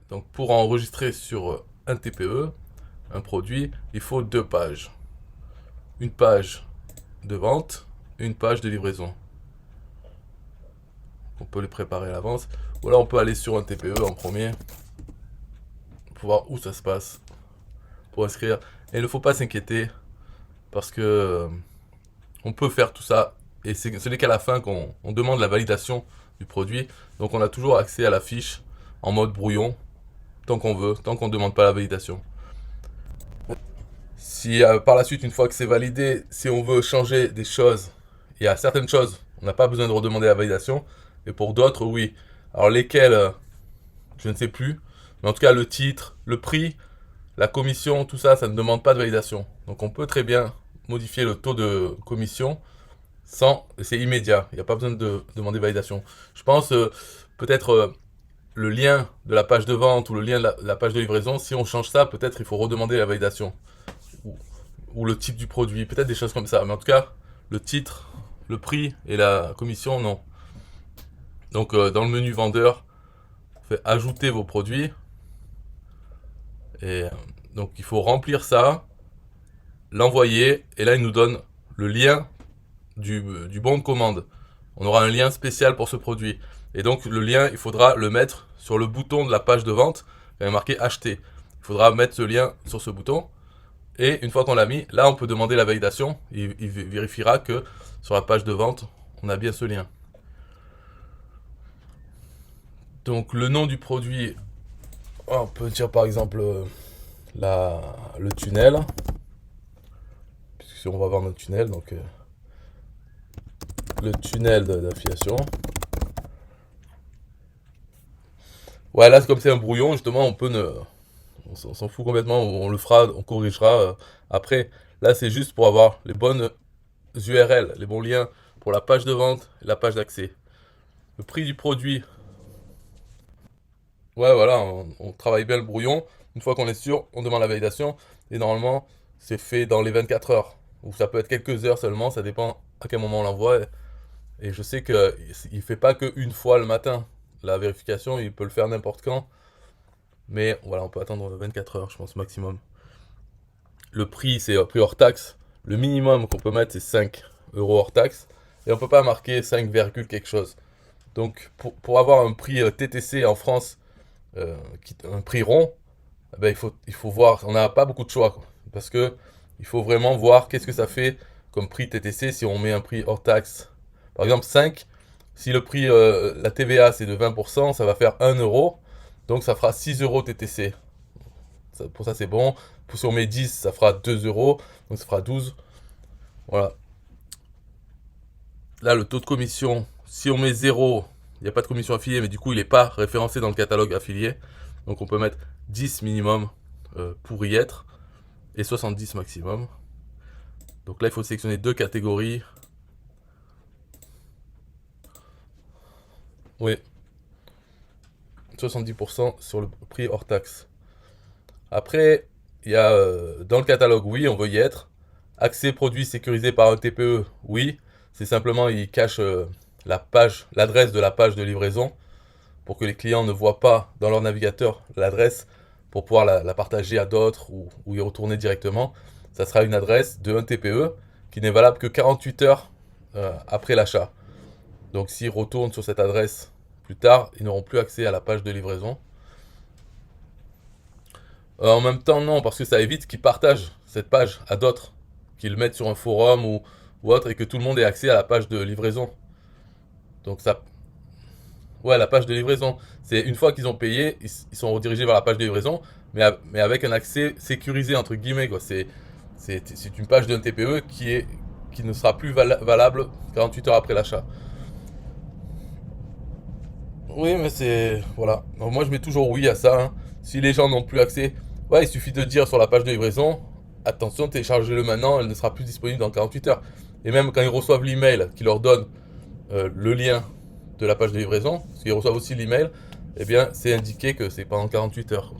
Donc pour enregistrer sur un TPE, un produit, il faut 2 pages. Une page de vente et une page de livraison. On peut les préparer à l'avance. Ou alors on peut aller sur un TPE en premier pour voir où ça se passe, pour inscrire. Et il ne faut pas s'inquiéter parce que on peut faire tout ça et ce n'est qu'à la fin qu'on demande la validation du produit. Donc on a toujours accès à la fiche en mode brouillon tant qu'on veut, tant qu'on ne demande pas la validation. Si par la suite, une fois que c'est validé, si on veut changer des choses, il y a certaines choses, on n'a pas besoin de redemander la validation, et pour d'autres, oui. Alors lesquelles, je ne sais plus, mais en tout cas le titre, le prix, la commission, tout ça, ça ne demande pas de validation. Donc on peut très bien modifier le taux de commission sans, c'est immédiat, il n'y a pas besoin de demander validation. Je pense peut-être le lien de la page de vente ou le lien de la page de livraison, si on change ça, peut-être il faut redemander la validation. Ou, ou le type du produit, peut-être des choses comme ça. Mais en tout cas, le titre, le prix et la commission, non. Donc dans le menu vendeur, on fait ajouter vos produits. Et donc il faut remplir ça, l'envoyer, et là il nous donne le lien du bon de commande. On aura un lien spécial pour ce produit. Et donc le lien, il faudra le mettre sur le bouton de la page de vente, il y a marqué acheter. Il faudra mettre ce lien sur ce bouton. Et une fois qu'on l'a mis, là on peut demander la validation. Il vérifiera que sur la page de vente, on a bien ce lien. Donc le nom du produit, on peut dire par exemple le tunnel. Puisque si on va voir notre tunnel, donc le tunnel d'affiliation. Ouais, là comme c'est un brouillon, justement, on peut ne, on s'en fout complètement, on le fera, on corrigera après. Là c'est juste pour avoir les bonnes URL, les bons liens pour la page de vente et la page d'accès. Le prix du produit, ouais, voilà, on travaille bien le brouillon. Une fois qu'on est sûr, on demande la validation. Et normalement, c'est fait dans les 24 heures. Ou ça peut être quelques heures seulement, ça dépend à quel moment on l'envoie. Et je sais qu'il ne fait pas qu'une fois le matin. La vérification, il peut le faire n'importe quand. Mais voilà, on peut attendre 24 heures, je pense, maximum. Le prix, c'est prix hors taxe. Le minimum qu'on peut mettre, c'est 5 euros hors taxe. Et on ne peut pas marquer 5, quelque chose. Donc, pour avoir un prix TTC en France, un prix rond, eh ben, il faut voir, on n'a pas beaucoup de choix, quoi. Parce que il faut vraiment voir qu'est-ce que ça fait comme prix TTC si on met un prix hors taxe. Par exemple, 5, si le prix, la TVA c'est de 20%, ça va faire 1 euro, donc ça fera 6 euros TTC. Pour ça c'est bon. Si on met 10, ça fera 2 euros, donc ça fera 12. Voilà. Là, le taux de commission, si on met 0, il n'y a pas de commission affiliée, mais du coup, il n'est pas référencé dans le catalogue affilié. Donc, on peut mettre 10 minimum pour y être et 70 maximum. Donc là, il faut sélectionner 2 catégories. Oui, 70% sur le prix hors taxe. Après, il y a dans le catalogue, oui, on veut y être. Accès produit sécurisé par un TPE, oui. C'est simplement, il cache l'adresse de la page de livraison pour que les clients ne voient pas dans leur navigateur l'adresse pour pouvoir la partager à d'autres ou y retourner directement. Ça sera une adresse de un TPE qui n'est valable que 48 heures après l'achat. Donc s'ils retournent sur cette adresse plus tard, ils n'auront plus accès à la page de livraison. En même temps, non, parce que ça évite qu'ils partagent cette page à d'autres, qu'ils le mettent sur un forum ou autre et que tout le monde ait accès à la page de livraison. Donc ça, ouais, la page de livraison. C'est une fois qu'ils ont payé, ils sont redirigés vers la page de livraison, mais avec un accès sécurisé, entre guillemets, quoi. C'est une page d'un TPE qui ne sera plus valable 48 heures après l'achat. Oui, mais c'est. Voilà. Donc moi, je mets toujours oui à ça, hein. Si les gens n'ont plus accès, ouais, il suffit de dire sur la page de livraison attention, téléchargez-le maintenant, elle ne sera plus disponible dans 48 heures. Et même quand ils reçoivent l'email qui leur donne le lien de la page de livraison, parce qu'ils reçoivent aussi l'email, eh bien, c'est indiqué que c'est pendant 48 heures.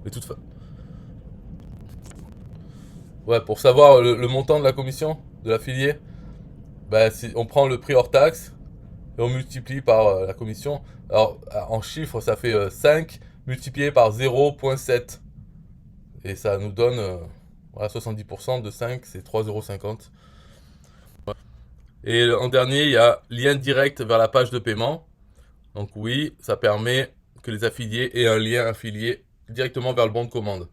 De toute façon. Ouais, pour savoir le montant de la commission de l'affilié, bah, on prend le prix hors taxe et on multiplie par la commission. Alors, en chiffres, ça fait 5 multiplié par 0,7. Et ça nous donne voilà, 70% de 5, c'est 3,50 €. Et en dernier, il y a lien direct vers la page de paiement. Donc oui, ça permet que les affiliés aient un lien affilié directement vers le bon de commande,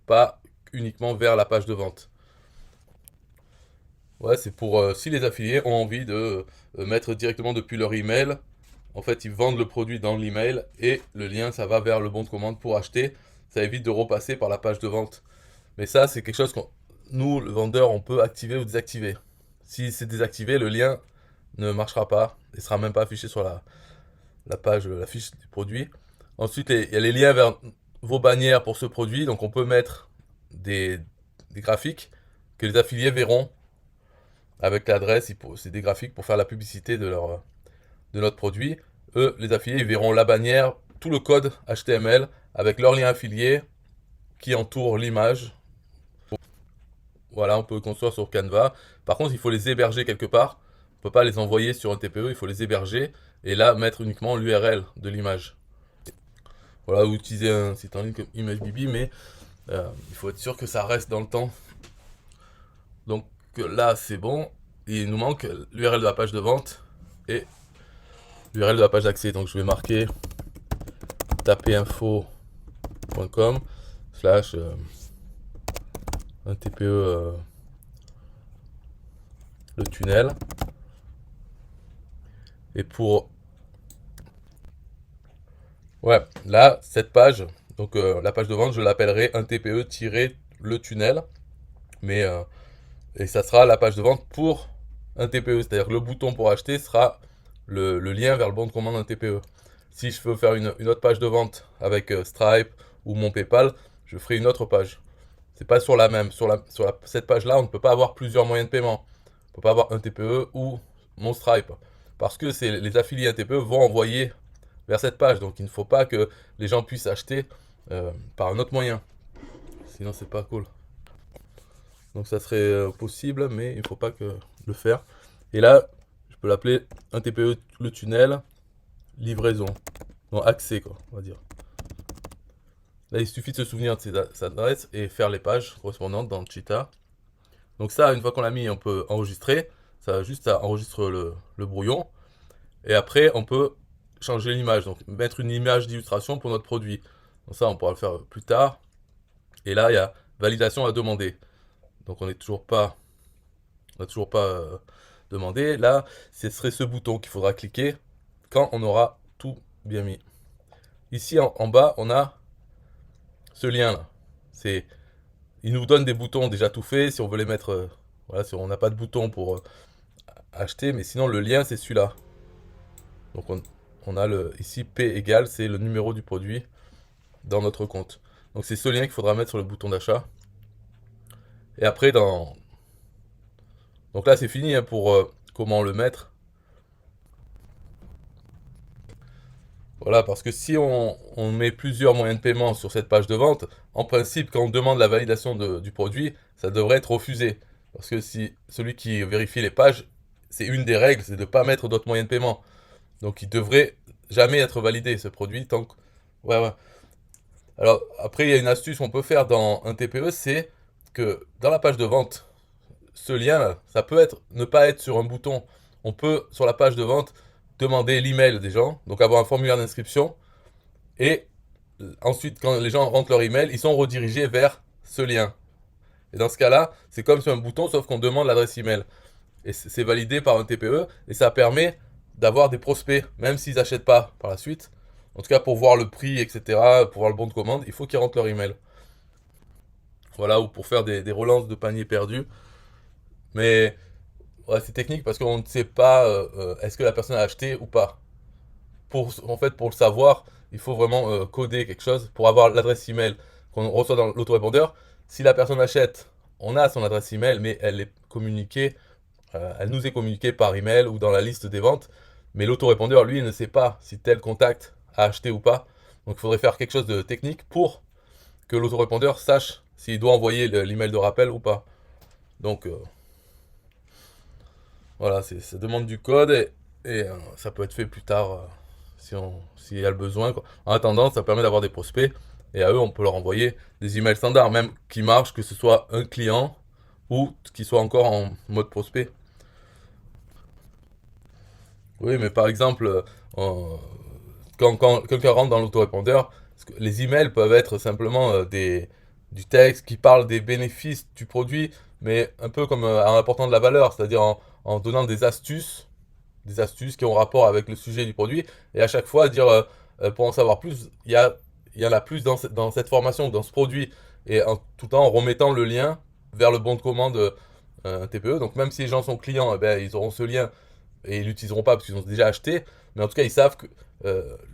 pas uniquement vers la page de vente. Ouais, c'est pour si les affiliés ont envie de mettre directement depuis leur email, en fait, ils vendent le produit dans l'email et le lien, ça va vers le bon de commande pour acheter. Ça évite de repasser par la page de vente. Mais ça, c'est quelque chose que nous, le vendeur, on peut activer ou désactiver. Si c'est désactivé, le lien ne marchera pas et sera même pas affiché sur la page, la fiche du produit. Ensuite, il y a les liens vers vos bannières pour ce produit. Donc, on peut mettre des graphiques que les affiliés verront avec l'adresse. C'est des graphiques pour faire la publicité de notre produit. Eux, les affiliés, ils verront la bannière, tout le code HTML avec leur lien affilié qui entoure l'image. Voilà, on peut construire sur Canva. Par contre, il faut les héberger quelque part. On ne peut pas les envoyer sur un TPE, il faut les héberger et là mettre uniquement l'URL de l'image. Voilà, ou utiliser un site en ligne comme ImageBibi, mais il faut être sûr que ça reste dans le temps. Donc là, c'est bon. Il nous manque l'URL de la page de vente et l'URL de la page d'accès. Donc je vais marquer taperinfo.com slash un TPE le tunnel. Et pour... Ouais, là, cette page, donc la page de vente, je l'appellerai un TPE-le tunnel. Mais, et ça sera la page de vente pour un TPE. C'est-à-dire que le bouton pour acheter sera le lien vers le bon de commande d'un TPE. Si je veux faire une autre page de vente avec Stripe ou mon PayPal, je ferai une autre page. C'est pas sur la même. Cette page-là, on ne peut pas avoir plusieurs moyens de paiement. On ne peut pas avoir un TPE ou mon Stripe. Parce que les affiliés à TPE vont envoyer vers cette page. Donc il ne faut pas que les gens puissent acheter par un autre moyen. Sinon, c'est pas cool. Donc ça serait possible, mais il ne faut pas que le faire. Et là, je peux l'appeler un TPE le tunnel, livraison. Non, accès, quoi, on va dire. Là, il suffit de se souvenir de ces adresses et faire les pages correspondantes dans Cheetah. Donc ça, une fois qu'on l'a mis, on peut enregistrer. Ça va juste à enregistrer le brouillon. Et après, on peut changer l'image. Donc mettre une image d'illustration pour notre produit. Donc ça, on pourra le faire plus tard. Et là, il y a validation à demander. Donc on n'a toujours pas demandé. Là, ce serait ce bouton qu'il faudra cliquer quand on aura tout bien mis. Ici en bas, on a ce lien là. Il nous donne des boutons déjà tout faits. Si on veut les mettre, voilà, si on n'a pas de bouton pour acheter, mais sinon le lien c'est celui-là. Donc on a ici P égale, c'est le numéro du produit dans notre compte. Donc c'est ce lien qu'il faudra mettre sur le bouton d'achat. Et après donc là c'est fini hein, pour comment le mettre. Voilà, parce que si on met plusieurs moyens de paiement sur cette page de vente, en principe, quand on demande la validation du produit, ça devrait être refusé. Parce que si celui qui vérifie les pages, c'est une des règles, c'est de ne pas mettre d'autres moyens de paiement. Donc il devrait jamais être validé ce produit tant que... Ouais, ouais. Alors après, il y a une astuce qu'on peut faire dans un TPE, c'est que dans la page de vente, ce lien, ça peut ne pas être sur un bouton. On peut, sur la page de vente, demander l'email des gens, donc avoir un formulaire d'inscription. Et ensuite, quand les gens rentrent leur email, ils sont redirigés vers ce lien. Et dans ce cas-là, c'est comme sur un bouton, sauf qu'on demande l'adresse email. Et c'est validé par un TPE, et ça permet d'avoir des prospects, même s'ils n'achètent pas par la suite. En tout cas, pour voir le prix, etc., pour voir le bon de commande, il faut qu'ils rentrent leur email. Voilà, ou pour faire des relances de panier perdu. Mais ouais, c'est technique parce qu'on ne sait pas est-ce que la personne a acheté ou pas. En fait, pour le savoir, il faut vraiment coder quelque chose pour avoir l'adresse email qu'on reçoit dans l'autorépondeur. Si la personne achète, on a son adresse email, mais elle nous est communiquée par email ou dans la liste des ventes. Mais l'autorépondeur, lui, ne sait pas si tel contact a acheté ou pas. Donc, il faudrait faire quelque chose de technique pour que l'autorépondeur sache s'il doit envoyer l'email de rappel ou pas. Donc, voilà, ça demande du code et ça peut être fait plus tard s'il y a le besoin, quoi. En attendant, ça permet d'avoir des prospects et à eux, on peut leur envoyer des emails standards, même qui marchent, que ce soit un client ou qui soit encore en mode prospect. Oui, mais par exemple, quand quelqu'un rentre dans l'autorépondeur, les emails peuvent être simplement du texte qui parle des bénéfices du produit, mais un peu comme en apportant de la valeur, c'est-à-dire en donnant des astuces qui ont rapport avec le sujet du produit, et à chaque fois dire, pour en savoir plus, il y en a plus dans cette formation, dans ce produit, et en tout temps en remettant le lien vers le bon de commande TPE. Donc même si les gens sont clients, eh ben, ils auront ce lien et ils l'utiliseront pas parce qu'ils ont déjà acheté, mais en tout cas ils savent que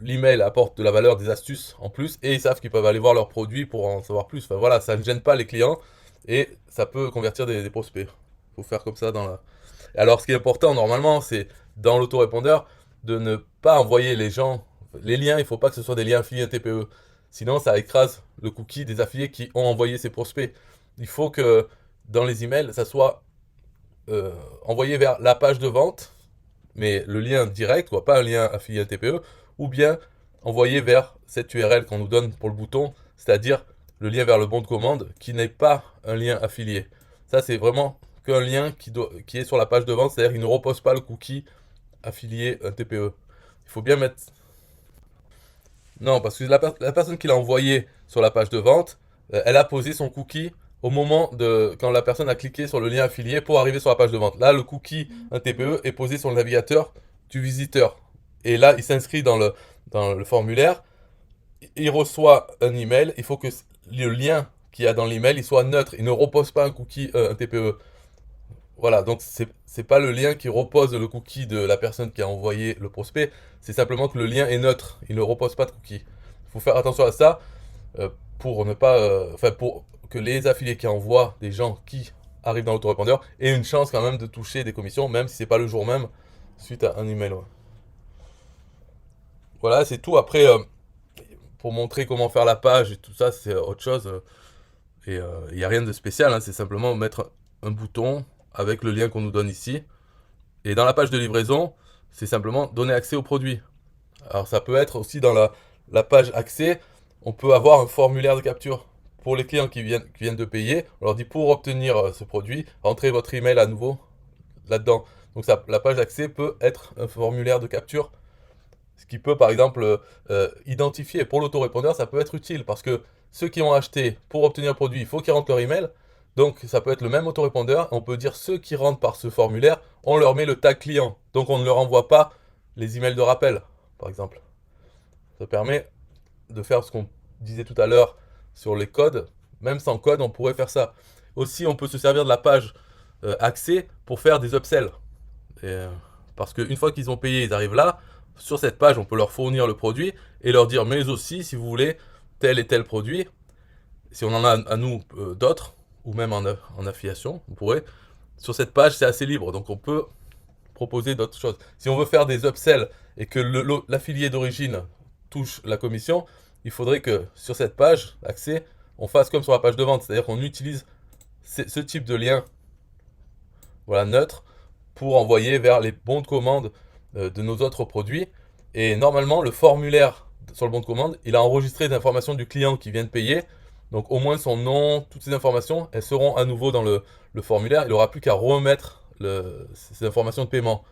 l'email apporte de la valeur, des astuces en plus, et ils savent qu'ils peuvent aller voir leurs produits pour en savoir plus. Enfin voilà, ça ne gêne pas les clients et ça peut convertir des prospects. Faut faire comme ça dans la. Alors ce qui est important normalement, c'est dans l'autorépondeur de ne pas envoyer les gens les liens. Il faut pas que ce soit des liens affiliés TPE, sinon ça écrase le cookie des affiliés qui ont envoyé ces prospects. Il faut que dans les emails, ça soit envoyé vers la page de vente, mais le lien direct, quoi, pas un lien affilié à TPE, ou bien envoyé vers cette URL qu'on nous donne pour le bouton, c'est-à-dire le lien vers le bon de commande qui n'est pas un lien affilié. Ça, c'est vraiment qu'un lien qui est sur la page de vente, c'est-à-dire qu'il ne repose pas le cookie affilié à TPE. Il faut bien mettre. Non, parce que la personne qui l'a envoyé sur la page de vente, elle a posé son cookie au moment de quand la personne a cliqué sur le lien affilié pour arriver sur la page de vente. Là, le cookie, un TPE, est posé sur le navigateur du visiteur. Et là, il s'inscrit dans le formulaire, il reçoit un email, il faut que le lien qu'il y a dans l'email, il soit neutre, il ne repose pas un cookie, un TPE. Voilà, donc c'est pas le lien qui repose le cookie de la personne qui a envoyé le prospect, c'est simplement que le lien est neutre, il ne repose pas de cookie. Il faut faire attention à ça pour ne pas, enfin pour que les affiliés qui envoient des gens qui arrivent dans l'autorépondeur aient une chance quand même de toucher des commissions, même si c'est pas le jour même suite à un email. Ouais. Voilà, c'est tout. Après, pour montrer comment faire la page et tout ça, c'est autre chose. Et il n'y a rien de spécial, hein, c'est simplement mettre un bouton avec le lien qu'on nous donne ici. Et dans la page de livraison, c'est simplement donner accès au produit. Alors ça peut être aussi dans la page accès, on peut avoir un formulaire de capture. Pour les clients qui viennent de payer, on leur dit pour obtenir ce produit, rentrez votre email à nouveau là-dedans. Donc ça, la page d'accès peut être un formulaire de capture. Ce qui peut par exemple identifier pour l'autorépondeur, ça peut être utile parce que ceux qui ont acheté pour obtenir le produit, il faut qu'ils rentrent leur email. Donc ça peut être le même autorépondeur. On peut dire ceux qui rentrent par ce formulaire, on leur met le tag client. Donc on ne leur envoie pas les emails de rappel, par exemple. Ça permet de faire ce qu'on disait tout à l'heure sur les codes. Même sans code, on pourrait faire ça. Aussi, on peut se servir de la page accès pour faire des upsells. Et, parce qu'une fois qu'ils ont payé, ils arrivent là. Sur cette page, on peut leur fournir le produit et leur dire, mais aussi, si vous voulez tel et tel produit, si on en a à nous d'autres, ou même en affiliation, on pourrait. Sur cette page, c'est assez libre, donc on peut proposer d'autres choses. Si on veut faire des upsells et que l'affilié d'origine touche la commission, il faudrait que sur cette page accès, on fasse comme sur la page de vente, c'est-à-dire qu'on utilise ce type de lien, voilà, neutre, pour envoyer vers les bons de commande de nos autres produits. Et normalement, le formulaire sur le bon de commande, il a enregistré des informations du client qui vient de payer. Donc au moins son nom, toutes ces informations, elles seront à nouveau dans le formulaire. Il n'aura plus qu'à remettre ces informations de paiement.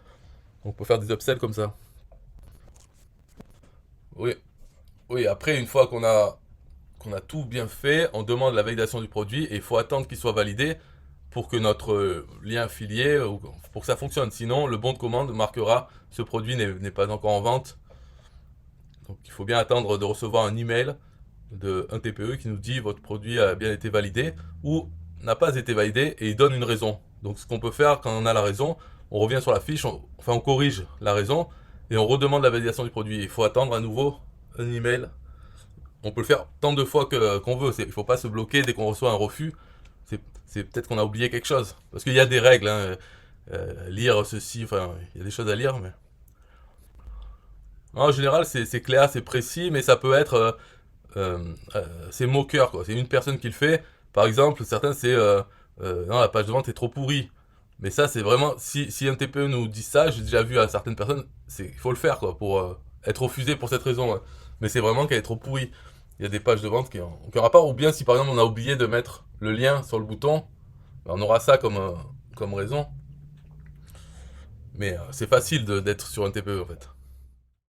Donc on peut faire des upsells comme ça. Oui, oui. Après, une fois qu'on a tout bien fait, on demande la validation du produit et il faut attendre qu'il soit validé pour que notre lien affilié, pour que ça fonctionne. Sinon, le bon de commande marquera ce produit n'est pas encore en vente. Donc il faut bien attendre de recevoir un email de un TPE qui nous dit votre produit a bien été validé ou n'a pas été validé et il donne une raison. Donc ce qu'on peut faire quand on a la raison, on revient sur la fiche, on corrige la raison et on redemande la validation du produit. Il faut attendre à nouveau un email. On peut le faire tant de fois qu'on veut. Il ne faut pas se bloquer dès qu'on reçoit un refus. C'est peut-être qu'on a oublié quelque chose. Parce qu'il y a des règles. Hein. Lire ceci, enfin, il y a des choses à lire. Mais en général, c'est clair, c'est précis, mais ça peut être c'est moqueur, quoi. C'est une personne qui le fait. Par exemple, certains, c'est non, la page de vente est trop pourrie. Mais ça, c'est vraiment. Si un TPE nous dit ça, j'ai déjà vu à certaines personnes, il faut le faire, quoi, pour être refusée pour cette raison. Ouais. Mais c'est vraiment qu'elle est trop pourrie. Il y a des pages de vente qui ont aucun rapport. Ou bien si par exemple on a oublié de mettre le lien sur le bouton, ben, on aura ça comme raison. Mais c'est facile d'être sur un TPE en fait.